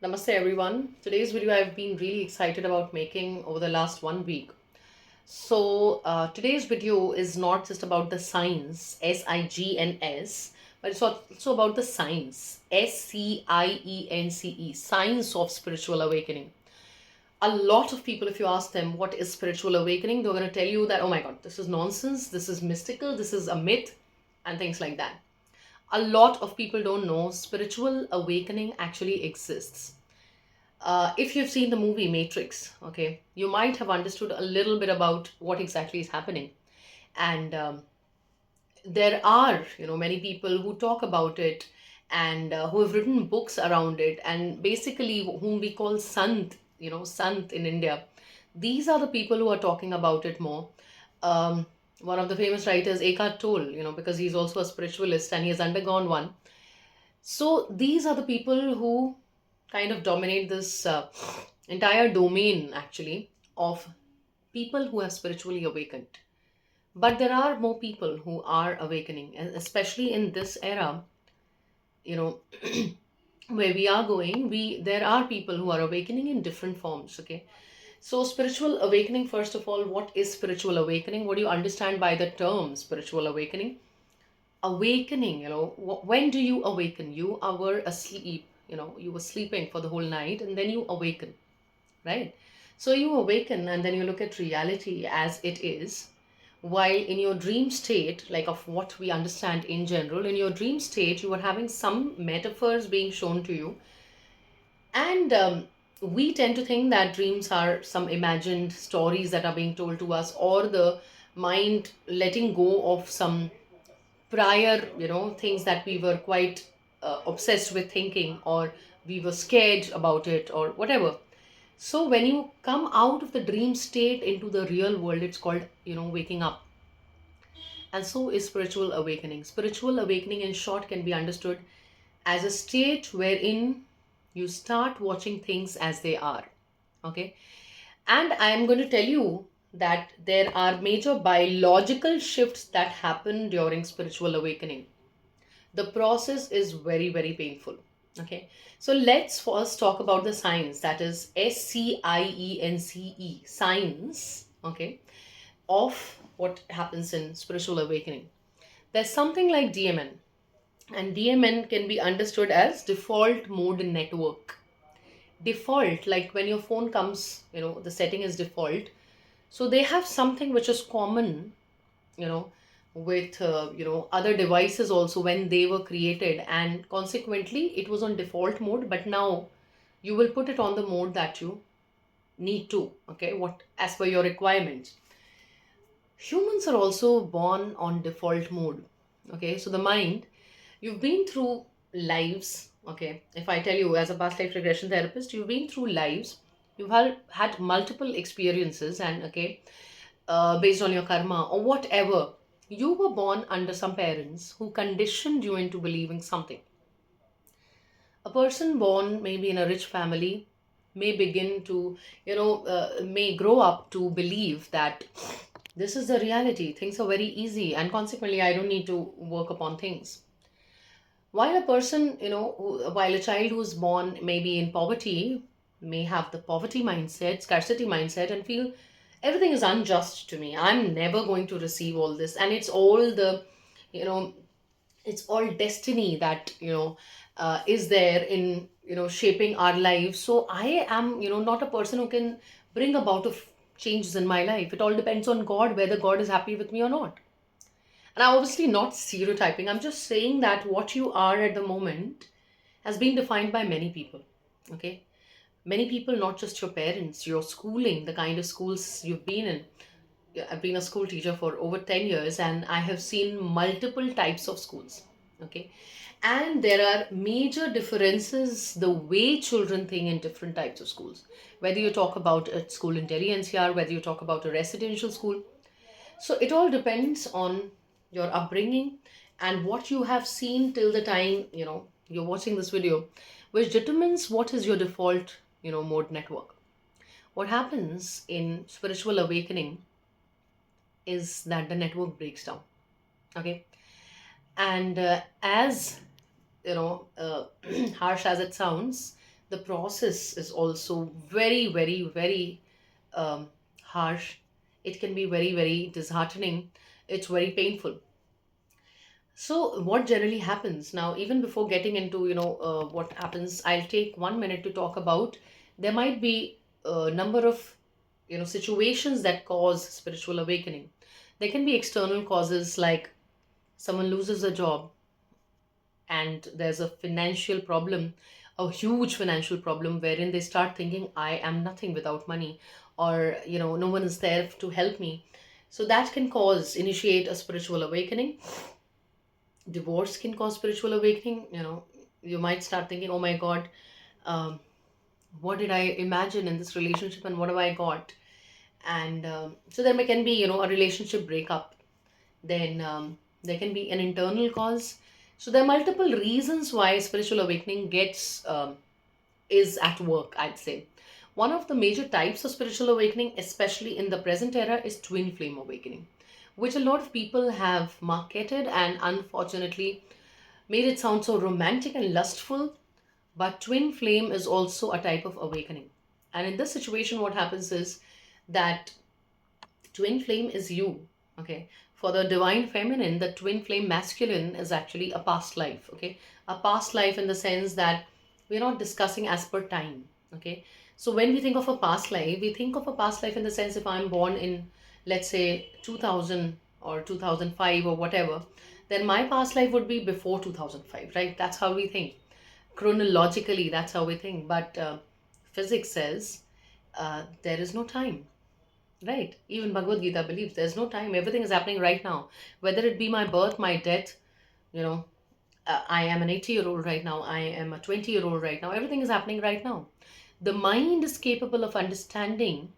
Namaste everyone. Today's video I've been really excited about making over the last 1 week. Today's video is not just about the science, SIGNS, but it's also about the science, SCIENCE, science of spiritual awakening. A lot of people, if you ask them what is spiritual awakening, they're going to tell you that, oh my god, this is nonsense, this is mystical, this is a myth, and things like that. A lot of people don't know spiritual awakening actually exists. If you've seen the movie Matrix, okay, you might have understood a little bit about what exactly is happening. And there are, many people who talk about it and who have written books around it, and basically whom we call Sant, Sant in India. These are the people who are talking about it more. Um, One of the famous writers, Eckhart Tolle, because he's also a spiritualist and he has undergone one. So these are the people who kind of dominate this entire domain, actually, of people who have spiritually awakened. But there are more people who are awakening, and especially in this era, you know, where we are going, we there are people who are awakening in different forms. Okay, so spiritual awakening. First of all, what is spiritual awakening? What do you understand by the term spiritual awakening? Awakening, when do you awaken? You were asleep, you were sleeping for the whole night and then you awaken, right? So you awaken and then you look at reality as it is, while in your dream state, like of what we understand in general, in your dream state you are having some metaphors being shown to you. And we tend to think that dreams are some imagined stories that are being told to us, or the mind letting go of some prior things that we were quite obsessed with thinking, or we were scared about it, or whatever. So when you come out of the dream state into the real world, it's called waking up. And so is spiritual awakening. Spiritual awakening, in short, can be understood as a state wherein you start watching things as they are. Okay, and I am going to tell you that there are major biological shifts that happen during spiritual awakening. The process is very, very painful. Okay, so let's first talk about the science, that is SCIENCE, science, okay, of what happens in spiritual awakening. There's something like DMN, and DMN can be understood as default mode network. Default, like when your phone comes, the setting is default. So they have something which is common, you know with other devices also when they were created, and consequently it was on default mode, but now you will put it on the mode that you need to, okay, what as per your requirements. Humans are also born on default mode. Okay, so the mind, you've been through lives. Okay, if I tell you, as a past life regression therapist, you've been through lives, you've had multiple experiences, and okay, based on your karma or whatever, you were born under some parents who conditioned you into believing something. A person born maybe in a rich family may begin to, may grow up to believe that this is the reality, things are very easy, and consequently, I don't need to work upon things. While a person, while a child who's born maybe in poverty may have the poverty mindset, scarcity mindset, and feel everything is unjust to me. I'm never going to receive all this. And it's all you know, it's all destiny that, is there in, shaping our lives. So I am, not a person who can bring about of changes in my life. It all depends on God, whether God is happy with me or not. And I'm obviously not stereotyping. I'm just saying that what you are at the moment has been defined by many people. Okay. Many people, not just your parents, your schooling, the kind of schools you've been in. Yeah, I've been a school teacher for over 10 years and I have seen multiple types of schools. Okay. And there are major differences the way children think in different types of schools. Whether you talk about a school in Delhi NCR, whether you talk about a residential school, so it all depends on your upbringing and what you have seen till the time, you're watching this video, which determines what is your default, mode network. What happens in spiritual awakening is that the network breaks down. Okay. And as, harsh as it sounds, The process is also very, very, very um, harsh. It can be very, very disheartening. It's very painful. So, what generally happens now, even before getting into what happens, I'll take 1 minute to talk about. There might be a number of situations that cause spiritual awakening. There can be external causes like someone loses a job and there's a financial problem, a huge financial problem, wherein they start thinking, I am nothing without money, or no one is there to help me. So that can initiate a spiritual awakening. Divorce can cause spiritual awakening. You might start thinking, oh my god, um, what did I imagine in this relationship and what have I got? And so there can be a relationship breakup. Then there can be an internal cause. So there are multiple reasons why spiritual awakening gets is at work, I'd say. One of the major types of spiritual awakening, especially in the present era, is twin flame awakening, which a lot of people have marketed and unfortunately made it sound so romantic and lustful. But twin flame is also a type of awakening. And in this situation, what happens is that twin flame is you. Okay. For the divine feminine, the twin flame masculine is actually a past life. Okay. A past life in the sense that we're not discussing as per time. Okay. So when we think of a past life, we think of a past life in the sense, if I'm born in, let's say, 2000 or 2005 or whatever, then my past life would be before 2005, right? That's how we think. Chronologically, that's how we think. But physics says there is no time. Right. Even Bhagavad Gita believes there's no time. Everything is happening right now. Whether it be my birth, my death, you know, I am an 80-year-old right now. I am a 20-year-old right now. Everything is happening right now. The mind is capable of understanding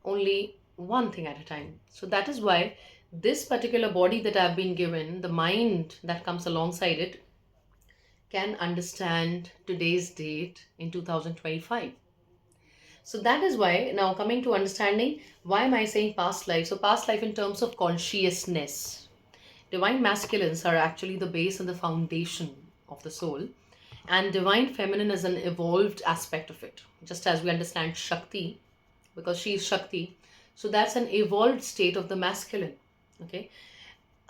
only one thing at a time. So that is why this particular body that I've been given, the mind that comes alongside it, can understand today's date in 2025. So that is why, now coming to understanding, why am I saying past life? So, past life in terms of consciousness. Divine masculines are actually the base and the foundation of the soul, and divine feminine is an evolved aspect of it. Just as we understand Shakti, because she is Shakti, so that's an evolved state of the masculine. Okay,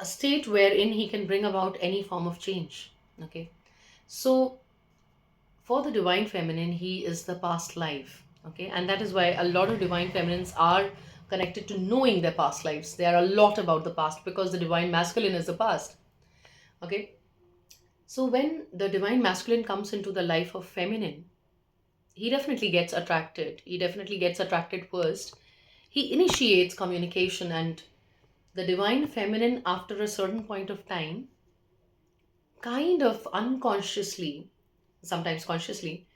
a state wherein he can bring about any form of change. Okay, so for the divine feminine, he is the past life. Okay, and that is why a lot of divine feminines are connected to knowing their past lives. They are a lot about the past because the divine masculine is the past. Okay, so when the divine masculine comes into the life of feminine, he definitely gets attracted. He definitely gets attracted first. He initiates communication, and the divine feminine, after a certain point of time, kind of unconsciously, sometimes consciously,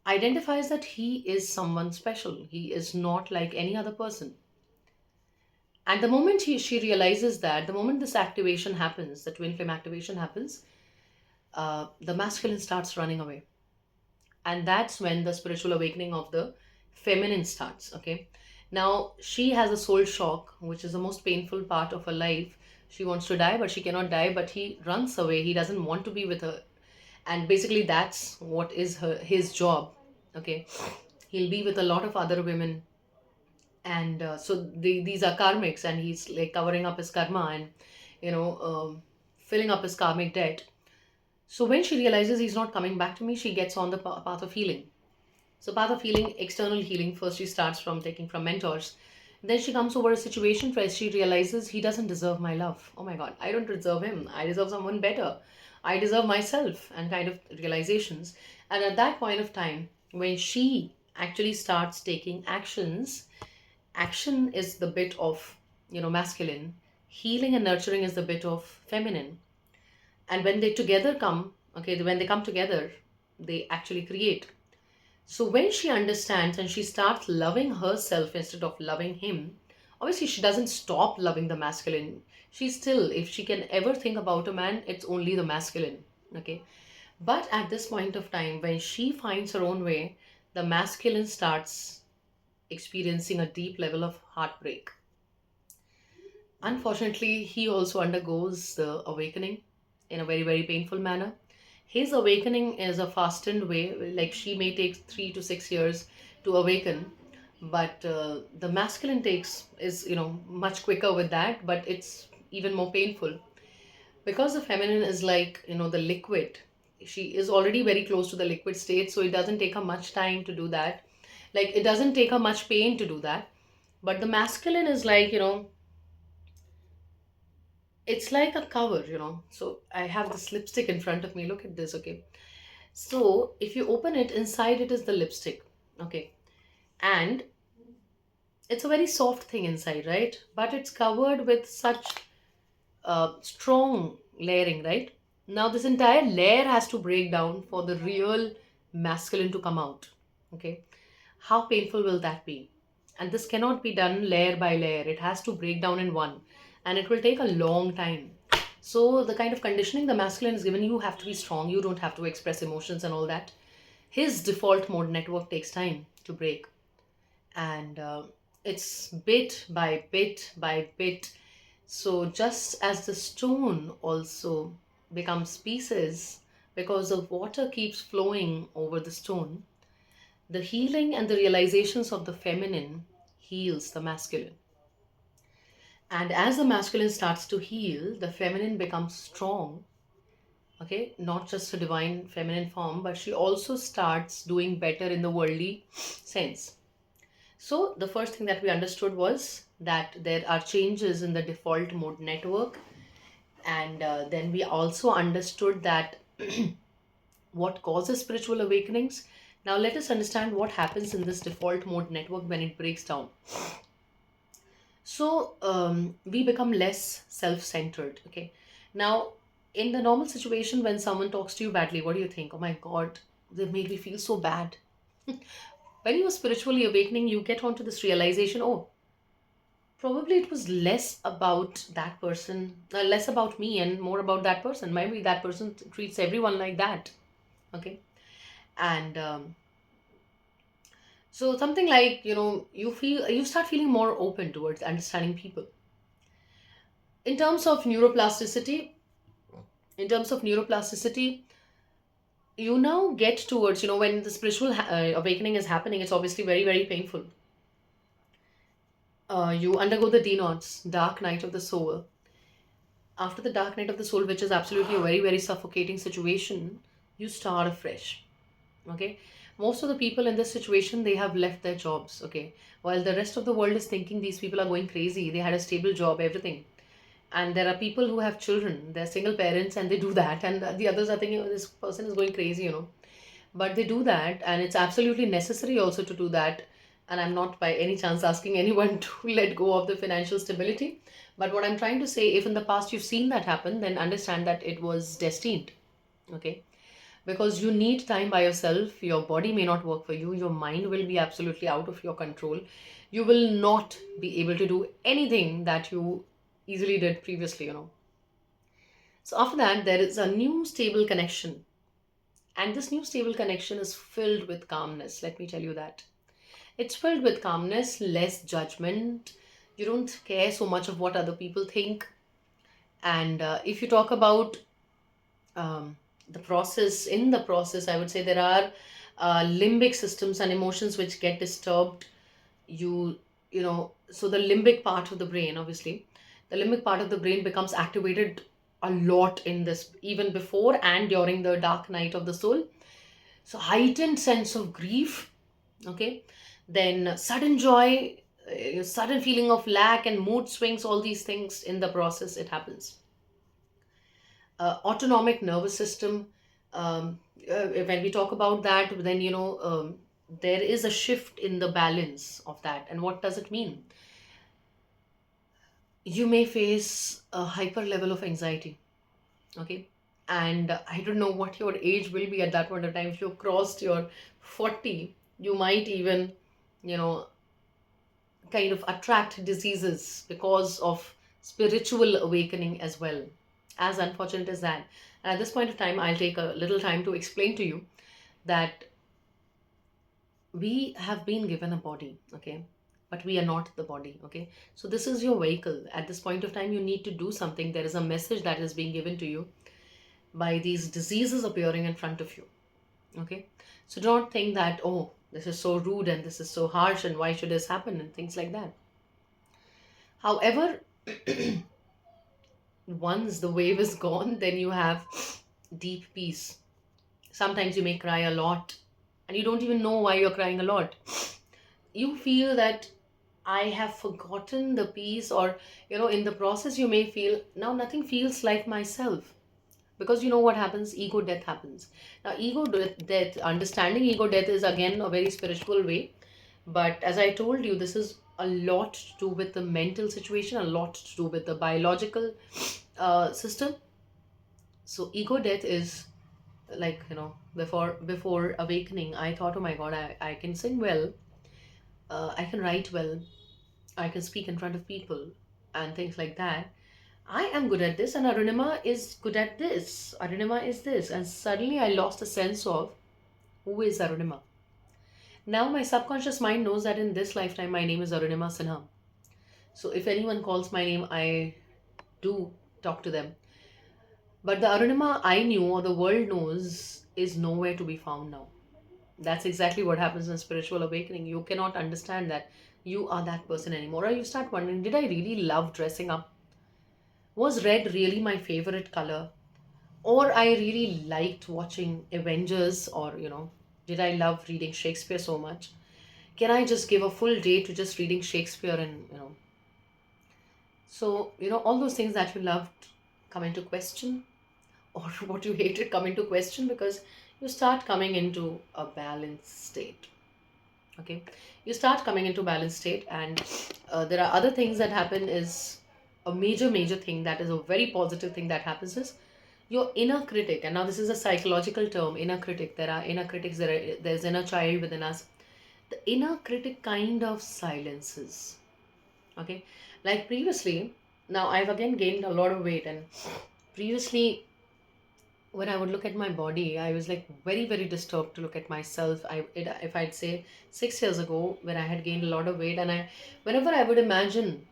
identifies that he is someone special. He is not like any other person. And the moment she realizes that, the moment this activation happens, the twin flame activation happens, the masculine starts running away. And that's when the spiritual awakening of the feminine starts. Okay. Now, she has a soul shock, which is the most painful part of her life. She wants to die, but she cannot die, but he runs away. He doesn't want to be with her. And basically, that's what is his job. Okay, he'll be with a lot of other women, and these are karmics, and he's like covering up his karma and filling up his karmic debt. So when she realizes he's not coming back to me, she gets on the path of healing. So path of healing, external healing, first she starts from taking from mentors. Then she comes over a situation where she realizes he doesn't deserve my love. Oh my god, I don't deserve him, I deserve someone better, I deserve myself, and kind of realizations. And at that point of time, when she actually starts taking actions, action is the bit of masculine, healing and nurturing is the bit of feminine. And when they together come, okay, when they come together, they actually create. So when she understands and she starts loving herself instead of loving him, obviously she doesn't stop loving the masculine. She still, if she can ever think about a man, it's only the masculine. Okay. But at this point of time, when she finds her own way, the masculine starts experiencing a deep level of heartbreak. Unfortunately, he also undergoes the awakening in a very, very painful manner. His awakening is a fastened way, like she may take 3 to 6 years to awaken, but the masculine takes is, much quicker with that, but it's even more painful, because the feminine is like, the liquid. She is already very close to the liquid state, so it doesn't take her much time to do that. Like, it doesn't take her much pain to do that. But the masculine is like, it's like a cover, so I have this lipstick in front of me. Look at this, okay? So if you open it, inside it is the lipstick, okay? And it's a very soft thing inside, right? But it's covered with such strong layering, right? Now, this entire layer has to break down for the real masculine to come out. Okay. How painful will that be? And this cannot be done layer by layer. It has to break down in one. And it will take a long time. So, the kind of conditioning the masculine is given, you have to be strong. You don't have to express emotions and all that. His default mode network takes time to break. And it's bit by bit by bit. So, just as the stone also becomes pieces because the water keeps flowing over the stone, the healing and the realizations of the feminine heals the masculine. And as the masculine starts to heal, the feminine becomes strong. Okay, not just a divine feminine form, but she also starts doing better in the worldly sense. So, the first thing that we understood was that there are changes in the default mode network, and then we also understood that what causes spiritual awakenings. Now, let us understand what happens in this default mode network when it breaks down. So, we become less self centered. Okay. Now, in the normal situation, when someone talks to you badly, what do you think? Oh my God, they made me feel so bad. When you are spiritually awakening, you get onto this realization, oh, probably it was less about that person, less about me and more about that person. Maybe that person treats everyone like that. Okay. And so something like, you start feeling more open towards understanding people. In terms of neuroplasticity, in terms of neuroplasticity, you now get towards, when the spiritual awakening is happening, it's obviously very, very painful. You undergo the denots, dark night of the soul. After the dark night of the soul, which is absolutely a very, very suffocating situation, you start afresh. Okay. Most of the people in this situation, they have left their jobs. Okay. While the rest of the world is thinking these people are going crazy, they had a stable job, everything. And there are people who have children, they're single parents, and they do that, and the others are thinking, oh, this person is going crazy, but they do that, and it's absolutely necessary also to do that. And I'm not by any chance asking anyone to let go of the financial stability, but what I'm trying to say, if in the past you've seen that happen, then understand that it was destined. Okay. Because you need time by yourself. Your body may not work for you, your mind will be absolutely out of your control. You will not be able to do anything that you easily did previously. So after that, there is a new stable connection, and this new stable connection is filled with calmness. Let me tell you that it's filled with calmness, less judgment. You don't care so much of what other people think. And if you talk about the process, in the process, I would say there are limbic systems and emotions which get disturbed. So the limbic part of the brain, obviously, the limbic part of the brain becomes activated a lot in this, even before and during the dark night of the soul. So heightened sense of grief. Okay. Then sudden joy, sudden feeling of lack and mood swings, all these things in the process, it happens. Autonomic nervous system. When we talk about that, then there is a shift in the balance of that. And what does it mean? You may face a hyper level of anxiety. Okay. And I don't know what your age will be at that point of time. If you crossed your 40, you might even, you know kind of attract diseases because of spiritual awakening as well. As unfortunate as that. And at this point of time, I'll take a little time to explain to you that we have been given a body, okay? But we are not the body, okay? So this is your vehicle. At this point of time, you need to do something. There is a message that is being given to you. by these diseases appearing in front of you. Okay, so do not think that, oh, this is so rude and this is so harsh and why should this happen and things like that. However, once the wave is gone, then you have deep peace. Sometimes you may cry a lot and you don't even know why you're crying a lot. You feel that I have forgotten the peace, or in the process, you may feel now nothing feels like myself. Because you know what happens? Ego death happens. Now, death, understanding ego death is again a very spiritual way. But as I told you, this is a lot to do with the mental situation, a lot to do with the biological system. So, ego death is like, before awakening, I thought, oh my God, I can sing well, I can write well, I can speak in front of people, and things like that. I am good at this, and Arunima is good at this. Arunima is this. And suddenly I lost a sense of who is Arunima. Now my subconscious mind knows that in this lifetime my name is Arunima Sinha. So if anyone calls my name, I do talk to them. But the Arunima I knew or the world knows is nowhere to be found now. That's exactly what happens in spiritual awakening. You cannot understand that you are that person anymore. Or you start wondering, did I really love dressing up? Was red really my favorite color? Or I really liked watching Avengers, or did I love reading Shakespeare so much? Can I just give a full day to just reading Shakespeare? And so all those things that you loved come into question, or what you hated come into question, because you start coming into a balanced state. Okay, you start coming into balanced state, and there are other things that happen. Is a major thing that is a very positive thing that happens is your inner critic. And now this is a psychological term, inner critic. There are inner critics, there's inner child within us. The inner critic kind of silences. Okay, like previously, now I've again gained a lot of weight, and previously when I would look at my body, I was like very, very disturbed to look at myself. If I'd say 6 years ago, when I had gained a lot of weight, and whenever I would imagine,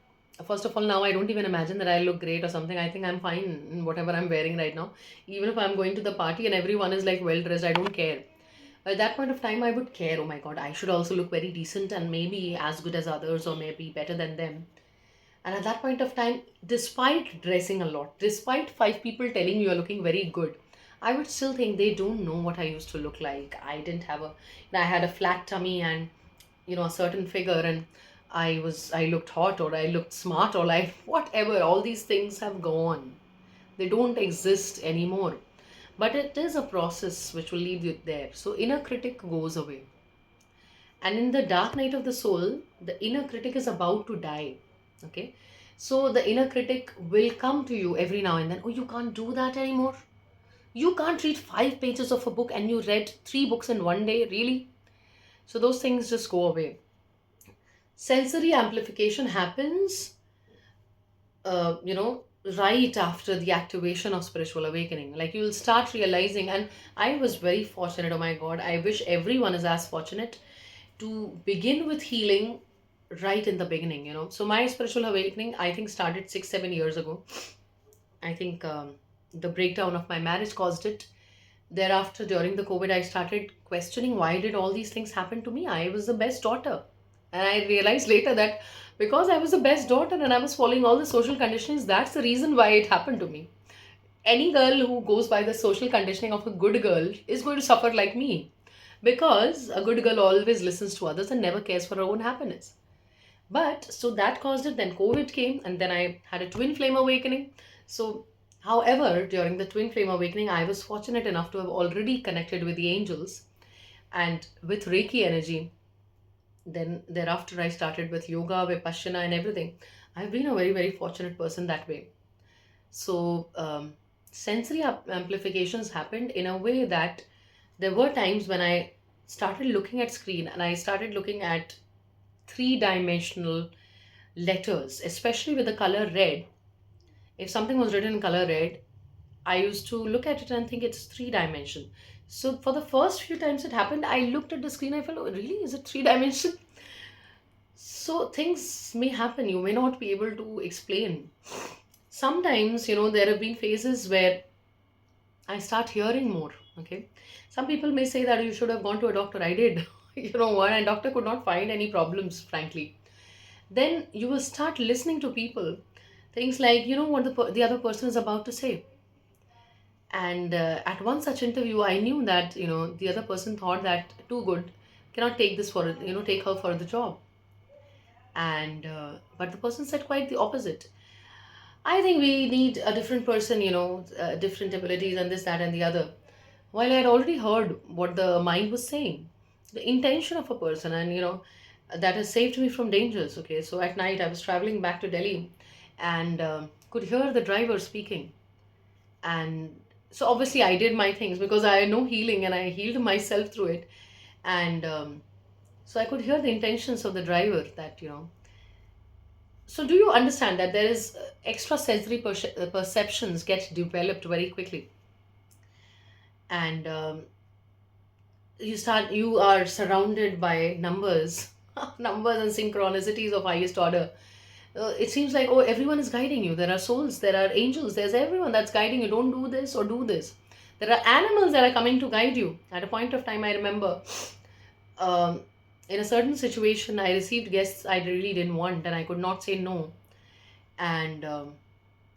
first of all, now I don't even imagine that I look great or something. I think I'm fine in whatever I'm wearing right now. Even if I'm going to the party and everyone is like well dressed, I don't care. At that point of time, I would care. Oh my God, I should also look very decent and maybe as good as others or maybe better than them. And at that point of time, despite dressing a lot, despite five people telling you you're looking very good, I would still think they don't know what I used to look like. I didn't have I had a flat tummy and, a certain figure, and I looked hot, or I looked smart, or like whatever. All these things have gone. They don't exist anymore. But it is a process which will lead you there. So inner critic goes away. And in the dark night of the soul, the inner critic is about to die. Okay, so the inner critic will come to you every now and then. Oh, you can't do that anymore. You can't read 5 pages of a book and you read 3 books in one day, really? So those things just go away. Sensory amplification happens, right after the activation of spiritual awakening. Like you'll start realizing, and I was very fortunate. Oh my God, I wish everyone is as fortunate to begin with healing right in the beginning. So my spiritual awakening, I think, started 6 7 years ago. I think the breakdown of my marriage caused it. Thereafter, during the COVID, I started questioning, why did all these things happen to me? I was the best daughter. And I realized later that because I was the best daughter and I was following all the social conditionings, that's the reason why it happened to me. Any girl who goes by the social conditioning of a good girl is going to suffer like me. Because a good girl always listens to others and never cares for her own happiness. But so that caused it. Then COVID came, and then I had a twin flame awakening. So, however, during the twin flame awakening, I was fortunate enough to have already connected with the angels and with Reiki energy. Then thereafter, I started with yoga, vipassana, and everything. I've been a very, very fortunate person that way. So, sensory amplifications happened in a way that there were times when I started looking at screen and I started looking at three-dimensional letters, especially with the color red. If something was written in color red, I used to look at it and think it's 3 dimension. So for the first few times it happened, I looked at the screen, I felt, oh, really? Is it 3 dimension? So things may happen, you may not be able to explain. Sometimes, there have been phases where I start hearing more. Okay. Some people may say that you should have gone to a doctor. I did. You know what? And doctor could not find any problems, frankly. Then you will start listening to people. Things like, you know what the other person is about to say. And at one such interview, I knew that, the other person thought that too good, cannot take this for, take her for the job. And, but the person said quite the opposite. I think we need a different person, different abilities and this, that, and the other. While I had already heard what the mind was saying, the intention of a person, and that has saved me from dangers. Okay, so at night I was traveling back to Delhi, and could hear the driver speaking, and so obviously I did my things because I know healing and I healed myself through it, and so I could hear the intentions of the driver that So, do you understand that there is extra sensory perceptions get developed very quickly, and you are surrounded by numbers, numbers and synchronicities of highest order. It seems like, oh, everyone is guiding you. There are souls, there are angels, there's everyone that's guiding you. Don't do this or do this. There are animals that are coming to guide you. At a point of time, I remember, um, in a certain situation, I received guests I really didn't want, and I could not say no. And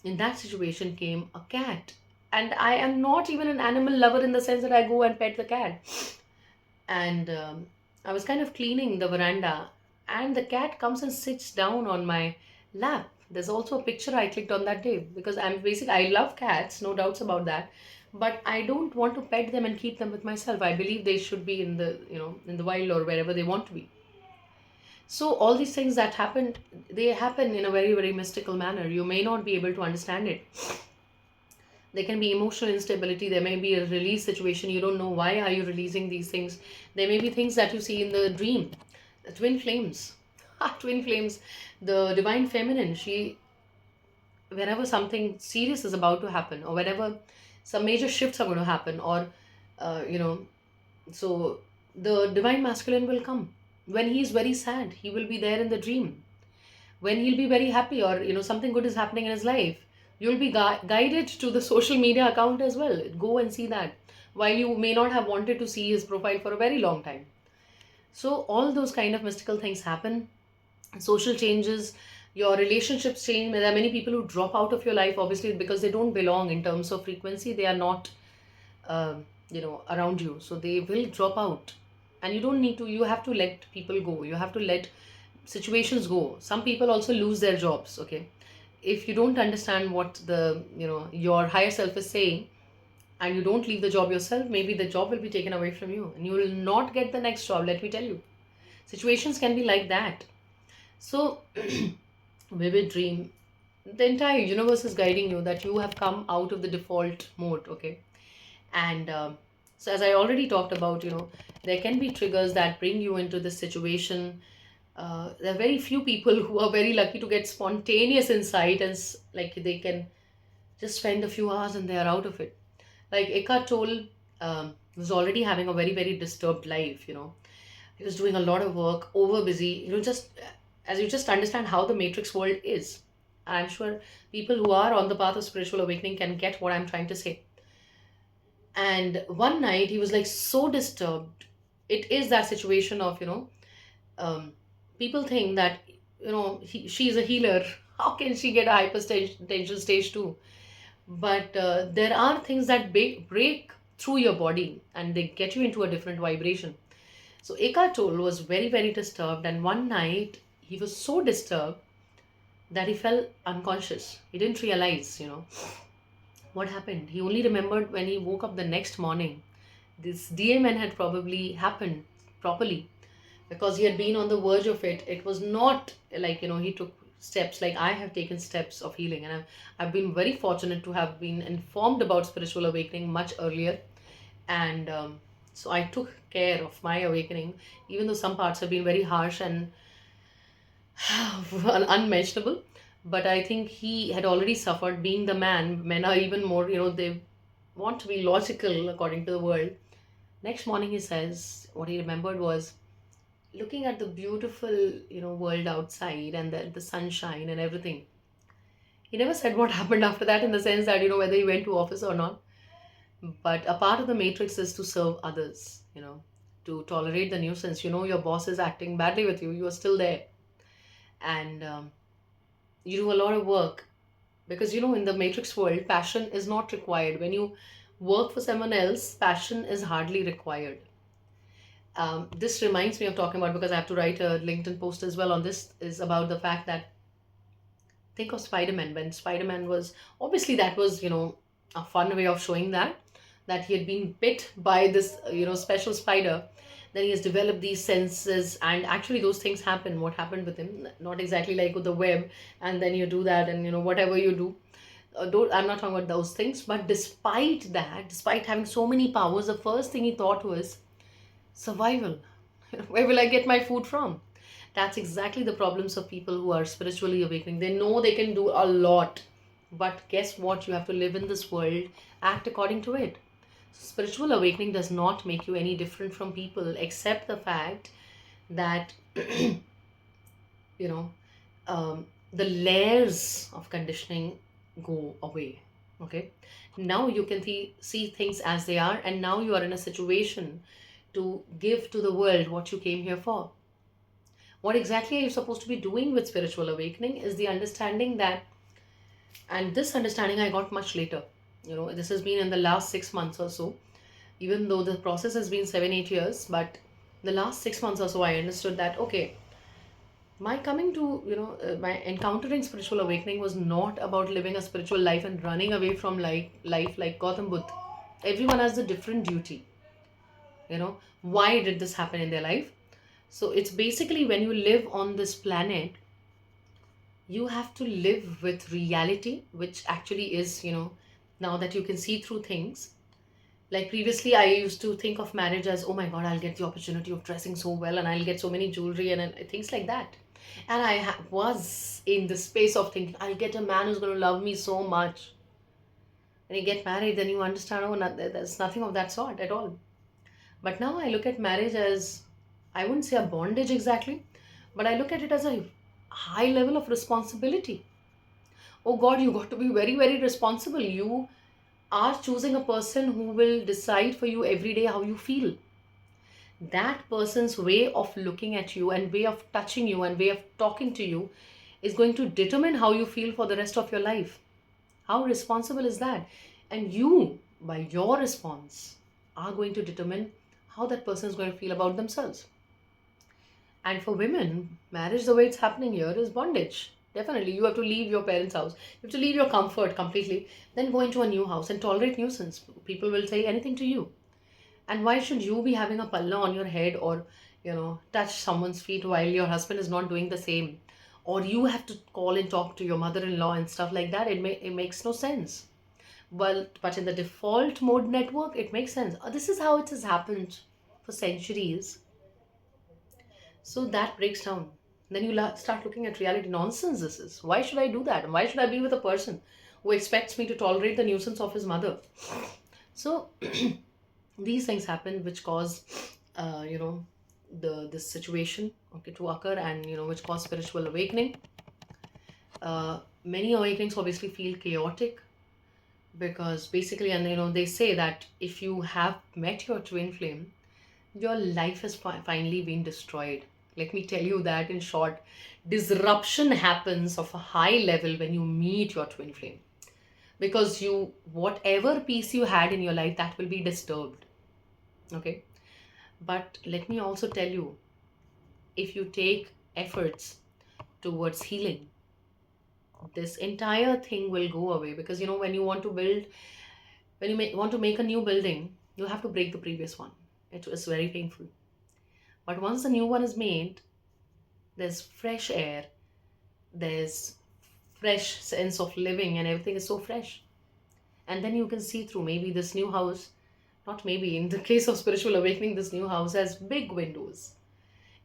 in that situation came a cat. And I am not even an animal lover in the sense that I go and pet the cat. And I was kind of cleaning the veranda, and the cat comes and sits down on my lap. There's also a picture I clicked on that day because I love cats, no doubts about that. But I don't want to pet them and keep them with myself. I believe they should be in the in the wild or wherever they want to be. So all these things that happened, they happen in a very, very mystical manner. You may not be able to understand it. There can be emotional instability. There may be a release situation. You don't know why are you releasing these things. There may be things that you see in the dream. The twin flames. Twin flames. The divine feminine. She, whenever something serious is about to happen, or whenever some major shifts are going to happen, or uh, you know, so the divine masculine will come. When he is very sad, he will be there in the dream. When he'll be very happy, or something good is happening in his life, you'll be guided to the social media account as well. Go and see that, while you may not have wanted to see his profile for a very long time. So all those kind of mystical things happen. Social changes, your relationships change. There are many people who drop out of your life, obviously, because they don't belong in terms of frequency. They are not around you, so they will drop out. And you don't need to, you have to let people go, you have to let situations go. Some people also lose their jobs. Okay, if you don't understand what the your higher self is saying, and you don't leave the job yourself, maybe the job will be taken away from you and you will not get the next job. Let me tell you, situations can be like that. So vivid dream, the entire universe is guiding you that you have come out of the default mode. Okay, and so as I already talked about, there can be triggers that bring you into this situation. There are very few people who are very lucky to get spontaneous insight, and like they can just spend a few hours and they are out of it. Like Eckhart Tolle was already having a very, very disturbed life. He was doing a lot of work, over busy. Just as you just understand how the matrix world is. I'm sure people who are on the path of spiritual awakening can get what I'm trying to say. And one night he was like so disturbed. It is that situation of um, people think that she's a healer. How can she get a hypertension stage 2? But there are things that break through your body and they get you into a different vibration. So Eckhart Tolle was very, very disturbed, and one night he was so disturbed that he fell unconscious. He didn't realize what happened. He only remembered when he woke up the next morning. This DMN had probably happened properly because he had been on the verge of it. It was not like, he took steps like I have taken steps of healing. And I've been very fortunate to have been informed about spiritual awakening much earlier. And so I took care of my awakening, even though some parts have been very harsh and unmentionable. But I think he had already suffered. Being the man, men are even more, they want to be logical according to the world. Next morning, he says what he remembered was looking at the beautiful, world outside and the sunshine and everything. He never said what happened after that, in the sense that, whether he went to office or not. But a part of the matrix is to serve others, to tolerate the nuisance. Your boss is acting badly with you, you are still there. And you do a lot of work, because in the matrix world, passion is not required. When you work for someone else, passion is hardly required. This reminds me of talking about, because I have to write a LinkedIn post as well on this, is about the fact that, think of Spider-Man. When Spider-Man was, obviously that was, a fun way of showing that he had been bit by this, special spider. Then he has developed these senses, and actually those things happen. What happened with him? Not exactly like with the web, and then you do that, and whatever you do. I'm not talking about those things, but despite that, despite having so many powers, the first thing he thought was survival. Where will I get my food from? That's exactly the problems of people who are spiritually awakening. They know they can do a lot, but guess what? You have to live in this world, act according to it. Spiritual awakening does not make you any different from people, except the fact that, you know, the layers of conditioning go away. Okay, now you can see things as they are, and now you are in a situation to give to the world what you came here for. What exactly are you supposed to be doing with spiritual awakening is the understanding that, and this understanding I got much later. This has been in the last 6 months or so, even though the process has been 7, 8 years, but the last 6 months or so, I understood that, okay, my coming to, my encountering spiritual awakening was not about living a spiritual life and running away from life like Gautam Buddha. Everyone has a different duty. Why did this happen in their life? So it's basically, when you live on this planet, you have to live with reality, which actually is, now that you can see through things. Like previously, I used to think of marriage as, oh my God, I'll get the opportunity of dressing so well, and I'll get so many jewelry, and things like that. And was in the space of thinking, I'll get a man who's going to love me so much. When you get married, then you understand, oh, there's nothing of that sort at all. But now I look at marriage as, I wouldn't say a bondage exactly, but I look at it as a high level of responsibility. Oh God, you got to be very, very responsible. You are choosing a person who will decide for you every day how you feel. That person's way of looking at you and way of touching you and way of talking to you is going to determine how you feel for the rest of your life. How responsible is that? And you, by your response, are going to determine how that person is going to feel about themselves. And for women, marriage, the way it's happening here, is bondage. Definitely, you have to leave your parents' house. You have to leave your comfort completely, then go into a new house and tolerate nuisance. People will say anything to you. And why should you be having a palla on your head, or, touch someone's feet while your husband is not doing the same? Or you have to call and talk to your mother-in-law and stuff like that. It makes no sense. But in the default mode network, it makes sense. This is how it has happened for centuries. So that breaks down. Then you start looking at reality. Nonsense this is. Why should I do that? Why should I be with a person who expects me to tolerate the nuisance of his mother? So these things happen, which cause, this situation, okay, to occur, and which cause spiritual awakening. Many awakenings obviously feel chaotic, because basically, and they say that if you have met your twin flame, your life has finally been destroyed. Let me tell you that in short, disruption happens of a high level when you meet your twin flame, because whatever peace you had in your life, that will be disturbed. Okay, but let me also tell you, if you take efforts towards healing, this entire thing will go away. Because when you want to build, when you want to make a new building, you have to break the previous one. It is very painful. But once the new one is made, there's fresh air, there's fresh sense of living, and everything is so fresh. And then you can see through. Maybe this new house, not maybe, in the case of spiritual awakening, this new house has big windows,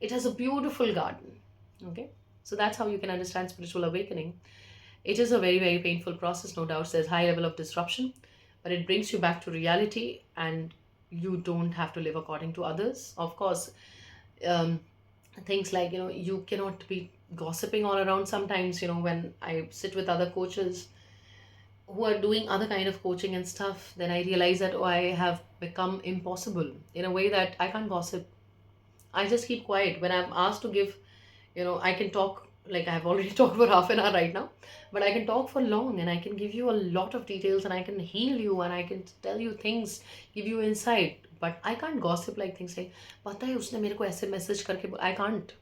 it has a beautiful garden. Okay, so that's how you can understand spiritual awakening. It is a very, very painful process, no doubt. There's high level of disruption, but it brings you back to reality, and you don't have to live according to others. Of course, um, things like, you cannot be gossiping all around. Sometimes, when I sit with other coaches, who are doing other kind of coaching and stuff, then I realize that, oh, I have become impossible in a way that I can't gossip. I just keep quiet when I'm asked to give. I can talk, like I've already talked for half an hour right now, but I can talk for long and I can give you a lot of details and I can heal you and I can tell you things, give you insight. But I can't gossip like things like, पता है उसने मेरे को ऐसे message करके I can't.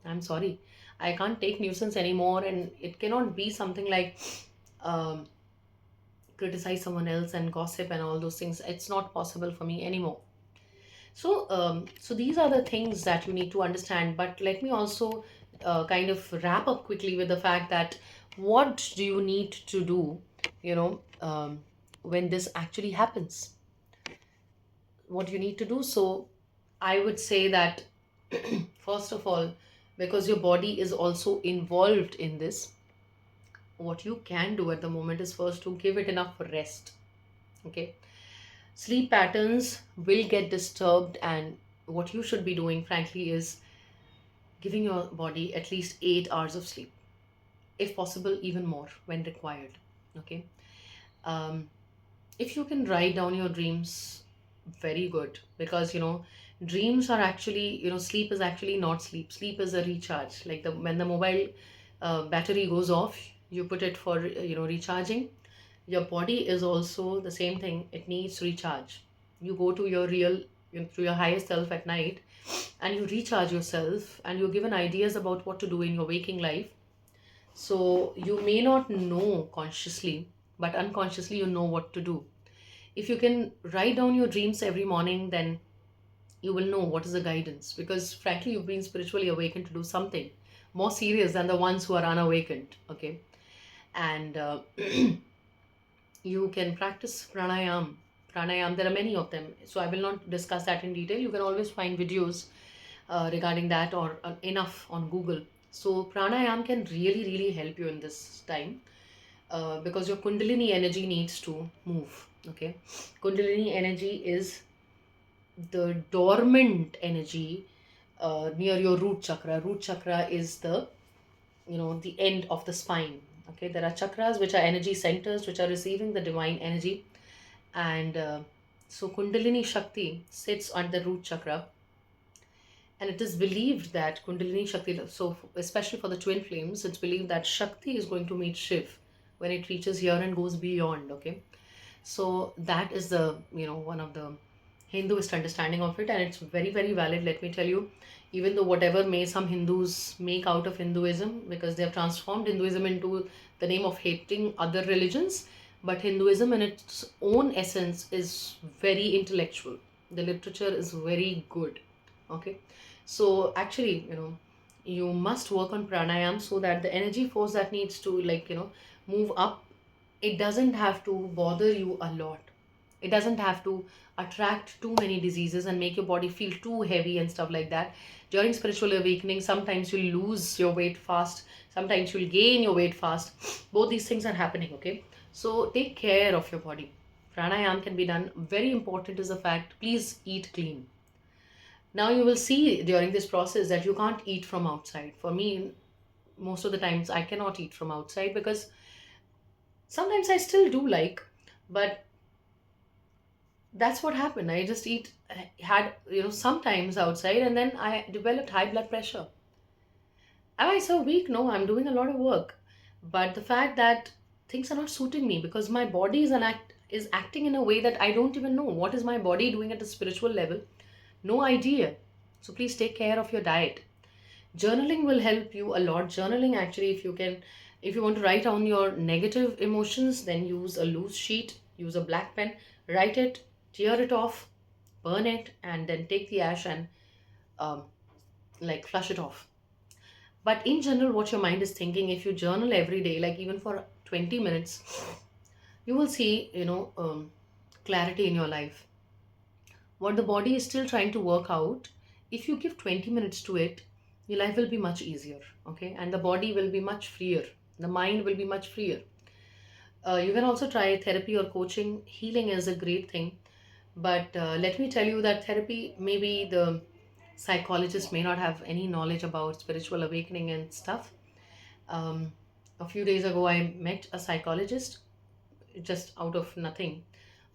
I'm sorry. I can't take nuisance anymore, and it cannot be something like um, criticize someone else and gossip and all those things. It's not possible for me anymore. So these are the things that you need to understand. But let me also kind of wrap up quickly with the fact that what do you need to do, when this actually happens? What do you need to do? So, I would say that first of all, because your body is also involved in this, what you can do at the moment is first to give it enough rest. Okay, sleep patterns will get disturbed, and what you should be doing, frankly, is giving your body at least 8 hours of sleep, if possible, even more when required. Okay. Um, if you can write down your dreams, very good, because dreams are actually, sleep is actually not sleep. Sleep is a recharge. Like when the mobile battery goes off, you put it for recharging. Your body is also the same thing. It needs recharge. You go to your real, to your highest self at night, and you recharge yourself, and you're given ideas about what to do in your waking life. So you may not know consciously, but unconsciously you know what to do. If you can write down your dreams every morning, then you will know what is the guidance, because frankly you've been spiritually awakened to do something more serious than the ones who are unawakened. Okay. And you can practice pranayam. There are many of them, so I will not discuss that in detail. You can always find videos regarding that, or enough on Google. So pranayam can really really help you in this time, because your kundalini energy needs to move. Okay. Kundalini energy is the dormant energy near your root chakra is the end of the spine. Okay, there are chakras which are energy centers which are receiving the divine energy, and so kundalini shakti sits on the root chakra, and it is believed that kundalini shakti, so especially for the twin flames, it's believed that shakti is going to meet shiv when it reaches here and goes beyond. Okay, so that is the one of the Hinduist understanding of it, and it's very very valid, let me tell you. Even though whatever may some Hindus make out of Hinduism, because they have transformed Hinduism into the name of hating other religions, but Hinduism in its own essence is very intellectual. The literature is very good. Okay. So actually, you must work on pranayam so that the energy force that needs to, like, move up, it doesn't have to bother you a lot. It doesn't have to attract too many diseases and make your body feel too heavy and stuff like that. During spiritual awakening, sometimes you'll lose your weight fast, sometimes you'll gain your weight fast. Both these things are happening. Okay. So take care of your body. Pranayam can be done. Very important is the fact, please eat clean. Now you will see during this process that you can't eat from outside. For me, most of the times I cannot eat from outside, because sometimes I still do like, but that's what happened. I just had, sometimes outside, and then I developed high blood pressure. Am I so weak? No, I'm doing a lot of work. But the fact that things are not suiting me, because my body is acting in a way that I don't even know what is my body doing at a spiritual level. No idea. So please take care of your diet. Journaling will help you a lot. Journaling, actually, if you want to write down your negative emotions, then use a loose sheet, use a black pen, write it, tear it off, burn it, and then take the ash and um, like flush it off. But in general, what your mind is thinking, if you journal every day, like even for 20 minutes, you will see clarity in your life. What the body is still trying to work out, if you give 20 minutes to it, your life will be much easier. Okay, and the body will be much freer, the mind will be much freer. You can also try therapy or coaching. Healing is a great thing, but let me tell you that therapy, maybe the psychologist may not have any knowledge about spiritual awakening and stuff. um, a few days ago I met a psychologist. just out of nothing.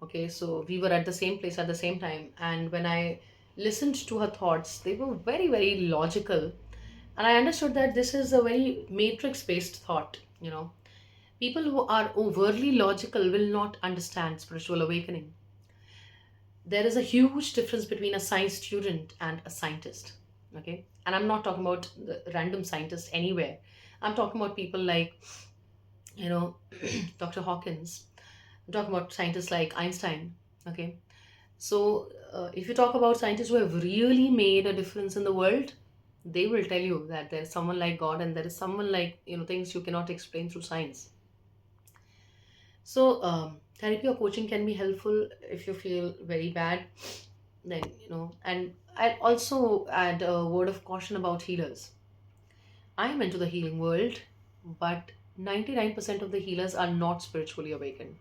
Okay, so we were at the same place at the same time, and when I listened to her thoughts, they were very, very logical. And I understood that this is a very matrix based thought. People who are overly logical will not understand spiritual awakening. There is a huge difference between a science student and a scientist. Okay, and I'm not talking about the random scientists anywhere. I'm talking about people like, you know Dr. Hawkins. I'm talking about scientists like Einstein. Okay, so if you talk about scientists who have really made a difference in the world, they will tell you that there's someone like God, and there is someone like, things you cannot explain through science. So, therapy or coaching can be helpful if you feel very bad. Then, and I also add a word of caution about healers. I am into the healing world, but 99% of the healers are not spiritually awakened.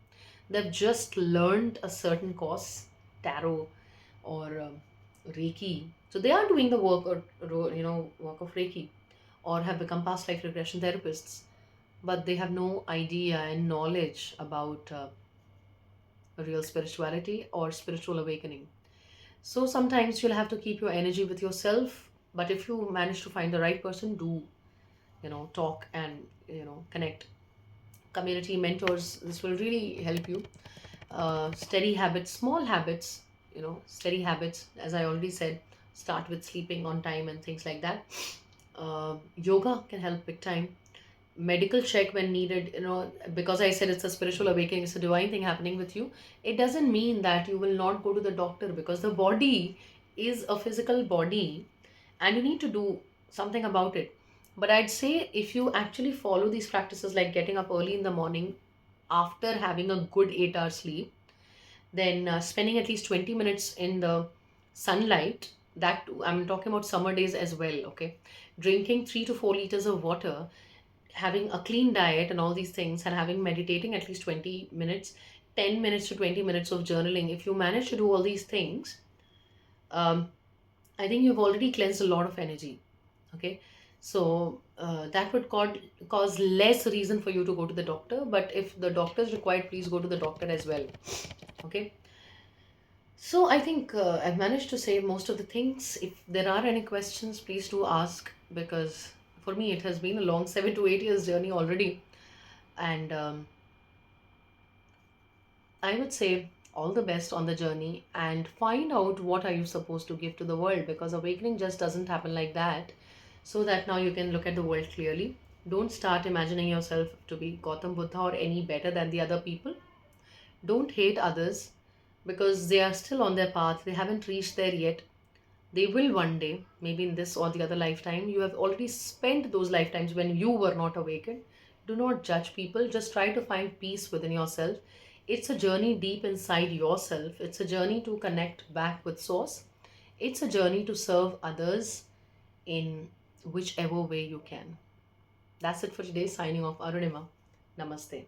They've just learned a certain course, tarot or Reiki. So they are doing the work, or work of Reiki, or have become past life regression therapists, but they have no idea and knowledge about real spirituality or spiritual awakening. So sometimes you'll have to keep your energy with yourself, but if you manage to find the right person, do talk and connect. Community mentors, this will really help you. Steady habits, small habits, steady habits, as I already said, start with sleeping on time and things like that. Yoga can help big time. Medical check when needed, because I said it's a spiritual awakening, it's a divine thing happening with you. It doesn't mean that you will not go to the doctor, because the body is a physical body and you need to do something about it. But I'd say if you actually follow these practices, like getting up early in the morning after having a good 8 hour sleep, then spending at least 20 minutes in the sunlight, that too, I'm talking about summer days as well, okay, drinking 3 to 4 liters of water, having a clean diet and all these things, and having meditating at least 20 minutes, 10 minutes to 20 minutes of journaling, if you manage to do all these things, um, I think you've already cleansed a lot of energy. Okay, so that would cause less reason for you to go to the doctor, but if the doctor is required, please go to the doctor as well. Okay, so I think I've managed to say most of the things. If there are any questions, please do ask, because for me it has been a long 7 to 8 years journey already. And I would say all the best on the journey, and find out what are you supposed to give to the world, because awakening just doesn't happen like that. So that now you can look at the world clearly. Don't start imagining yourself to be Gautam Buddha or any better than the other people. Don't hate others, because they are still on their path. They haven't reached there yet. They will one day, maybe in this or the other lifetime. You have already spent those lifetimes when you were not awakened. Do not judge people. Just try to find peace within yourself. It's a journey deep inside yourself. It's a journey to connect back with Source. It's a journey to serve others in whichever way you can. That's it for today. Signing off, Arunima. Namaste.